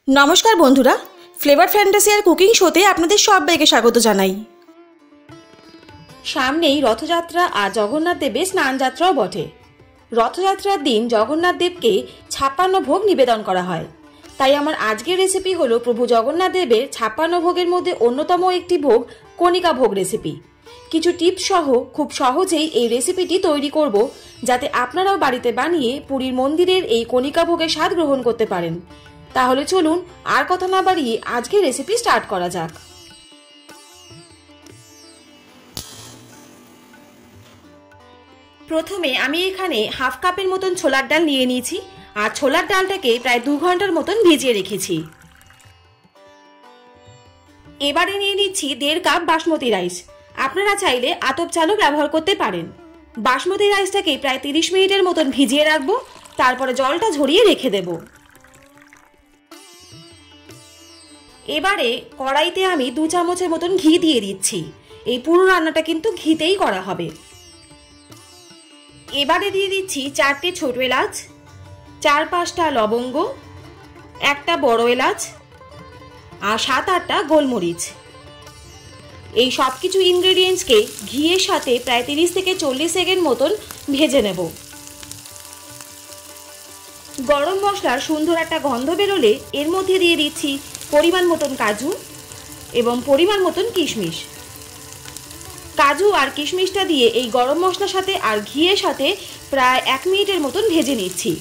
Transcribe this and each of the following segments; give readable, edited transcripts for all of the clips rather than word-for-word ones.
नमस्कार बंधुरा flavour fantasy और कुकिंग शोते आपनादेर सबाइके स्वागत जानाई। सामनेई रथयात्रा और जगन्नाथ देवेर स्नान यात्राओ बटे। रथयात्रार दिन जगन्नाथ देवके 56 भोग निवेदन करा हय। ताई आमार आजकेर रेसिपि हलो प्रभु जगन्नाथ देवेर 56 भोगेर मध्ये अन्यतम एकटी भोग कणिका भोग रेसिपि। किछु टिप्स सह खूब सहजेई एई रेसिपिटी तैरी करब जाते आपनाराओ बाड़ीते बानिये पुरीर मंदिरेर एई कणिका भोगेर स्वाद ग्रहण करते पारेन। ताहले चलुन आर कथा ना बाड़िये आजके रेसिपि स्टार्ट करा जाक। प्रथमे आमी एखाने हाफ कापेर मतन छोलार डाल निये निয়েছি আর ছোলার ডালটাকে প্রায় 2 ঘন্টার মতন ভিজিয়ে রেখেছি। এবারে নিয়ে নিচ্ছি 1.5 কাপ বাসমতি রাইস। আপনারা চাইলে আতপ চালও ব্যবহার করতে পারেন। বাসমতি রাইসটাকে প্রায় 30 মিনিটের মতন ভিজিয়ে রাখবো, তারপরে জলটা ঝরিয়ে রেখে দেব। এবারে কড়াইতে আমি 2 চামচের মতন ঘি দিয়ে দিচ্ছি। এই পুরো রান্নাটা কিন্তু ঘিতেই করা হবে। এবারে দিয়ে দিচ্ছি 4টে ছোট এলাচ, 4-5টা লবঙ্গ, একটা বড় এলাচ আর 7-8টা গোলমরিচ। এই সবকিছু ইনগ্রেডিয়েন্টসকে ঘিয়ের সাথে প্রায় 30 থেকে 40 সেকেন্ড মতন ভেজে নেব। গরম মশলার সুন্দর একটা গন্ধ বেরোলে এর মধ্যে দিয়ে দিচ্ছি পরিমাণ মতন কাজু এবং পরিমাণ মতন কিশমিশ। কাজু আর কিশমিশটা দিয়ে এই গরম মশলার সাথে আর ঘিয়ের সাথে প্রায় 1 মিনিটের মতন ভেজে নিচ্ছি।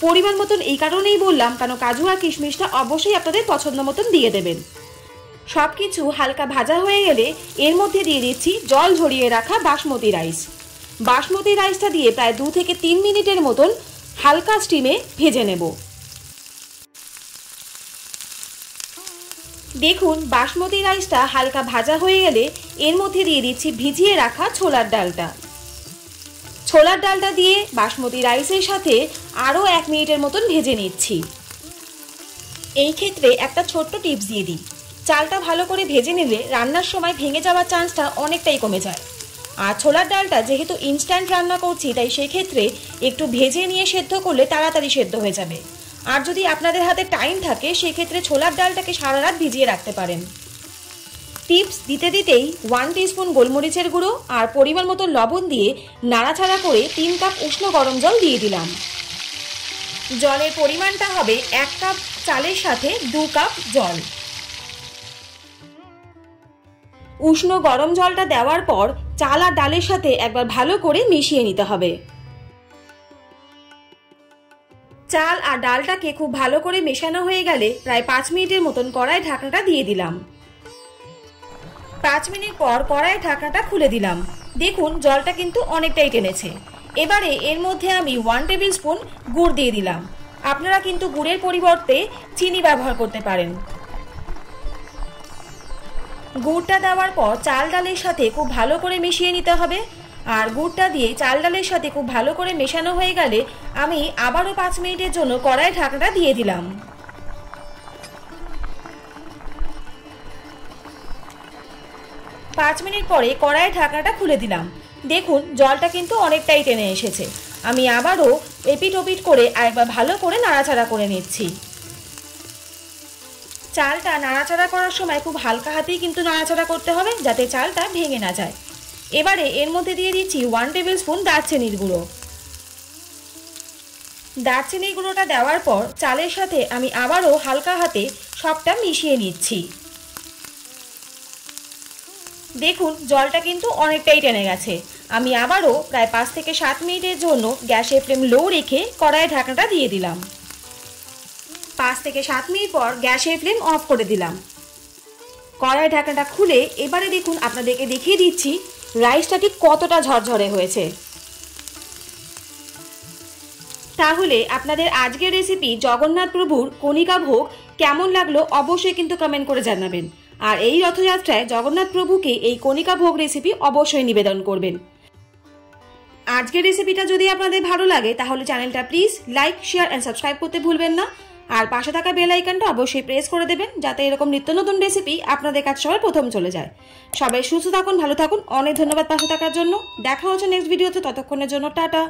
পরিমাণ মতন এই কারণেই বললাম কারণ কাজু আর কিশমিশটা অবশ্যই আপনাদের পছন্দ মতন দিয়ে দেবেন। সবকিছু হালকা ভাজা হয়ে গেলে এর মধ্যে দিয়ে দিচ্ছি জল ঝরিয়ে রাখা বাসমতি রাইস। বাসমতি রাইসটা দিয়ে প্রায় 2 থেকে 3 মিনিটের মতন হালকা স্টিমে ভেজে নেব। দেখুন বাসমতি রাইসটা হালকা ভাজা হয়ে গেলে এর মধ্যে দিয়ে দিচ্ছি ভিজিয়ে রাখা ছোলার ডালটা। ছোলার ডালটা দিয়ে বাসমতি রাইসের সাথে আরও 1 মিনিটের মতন ভেজে নিচ্ছি। এই ক্ষেত্রে একটা ছোট্ট টিপস দিয়ে দিই, চালটা ভালো করে ভেজে নিলে রান্নার সময় ভেঙে যাওয়ার চান্সটা অনেকটাই কমে যায়। আর ছোলার ডালটা যেহেতু ইনস্ট্যান্ট রান্না করছি তাই সেক্ষেত্রে একটু ভেজে নিয়ে সেদ্ধ করলে তাড়াতাড়ি সেদ্ধ হয়ে যাবে। আর যদি আপনাদের হাতে টাইম থাকে সেক্ষেত্রে ছোলার ডালটাকে সারা রাত ভিজিয়ে রাখতে পারেন। টিপস দিতে দিতেই 1 টিস্পুন গোলমরিচের গুঁড়ো আর পরিমাণ মতো লবণ দিয়ে নাড়াচাড়া করে 3 কাপ উষ্ণ গরম জল দিয়ে দিলাম। জলের পরিমাণটা হবে 1 কাপ চালের সাথে 2 কাপ জল। উষ্ণ গরম জলটা দেওয়ার পর চাল আর ডালের সাথে একবার ভালো করে মিশিয়ে নিতে হবে। চাল আর ডালটাকে খুব ভালো করে মেশানো হয়ে গেলে প্রায় 5 মিনিটের মতন কড়াই ঢাকনাটা দিয়ে দিলাম। 5 মিনিট পর কড়াই ঢাকনাটা খুলে দিলাম। দেখুন জলটা কিন্তু অনেকটাই টেনেছে। এবারে এর মধ্যে আমি 1 টেবিল স্পুন গুড় দিয়ে দিলাম। আপনারা কিন্তু গুড়ের পরিবর্তে চিনি ব্যবহার করতে পারেন। গুড়টা দেওয়ার পর চাল ডালের সাথে খুব ভালো করে মিশিয়ে নিতে হবে। আর গুড়টা দিয়ে চাল ডালের সাথে খুব ভালো করে মেশানো হয়ে গেলে আমি আবারও 5 মিনিটের জন্য কড়াই ঢাকনাটা দিয়ে দিলাম। 5 মিনিট পরে কড়াই ঢাকনাটা খুলে দিলাম। দেখুন জলটা কিন্তু অনেকটাই টেনে এসেছে। আমি আবারও এপিট ওপিট করে আরেকবার ভালো করে নাড়াচাড়া করে নিচ্ছি। চালটা নাড়াচাড়া করার সময় খুব হালকা হাতেই কিন্তু নাড়াচাড়া করতে হবে যাতে চালটা ভেঙে না যায়। এবারে এর মধ্যে দিয়ে দিচ্ছি 1 টেবিল স্পুন দারচিনির গুঁড়ো। দারচিনির গুঁড়োটা দেওয়ার পর চালের সাথে আমি আবারও হালকা হাতে সবটা মিশিয়ে নিচ্ছি। দেখুন জলটা কিন্তু অনেকটাই টেনে গেছে। আমি আবারও প্রায় 5 থেকে 7 মিনিটের জন্য গ্যাসের ফ্লেম লো রেখে কড়াইয়ের ঢাকনাটা দিয়ে দিলাম। 5 থেকে 7 মিনিট পর গ্যাসের ফ্লেম অফ করে দিলাম। কড়াইয়ের ঢাকনাটা খুলে এবারে দেখুন আপনাদেরকে দেখিয়ে দিচ্ছি রাইসটা ঠিক কতটা ঝরঝরে হয়েছে। তাহলে আপনাদের আজকের রেসিপি জগন্নাথ প্রভুর কণিকা ভোগ কেমন লাগলো অবশ্যই কিন্তু কমেন্ট করে জানাবেন। আর এই রথযাত্রায় জগন্নাথ প্রভুকে এই কণিকা ভোগ রেসিপি অবশ্যই নিবেদন করবেন। আজকের রেসিপিটা যদি আপনাদের ভালো লাগে তাহলে চ্যানেলটা please like, share and subscribe করতে ভুলবেন না। আর পাশে থাকা বেল আইকনটা অবশ্যই প্রেস করে দেবেন যাতে এরকম নিত্য নতুন রেসিপি আপনাদের কাছে সবার প্রথম চলে যায়। সবাই সুস্থ থাকুন, ভালো থাকুন। অনেক ধন্যবাদ পাশে থাকার জন্য। দেখা হচ্ছে নেক্সট ভিডিওতে। ততক্ষণের জন্য টাটা।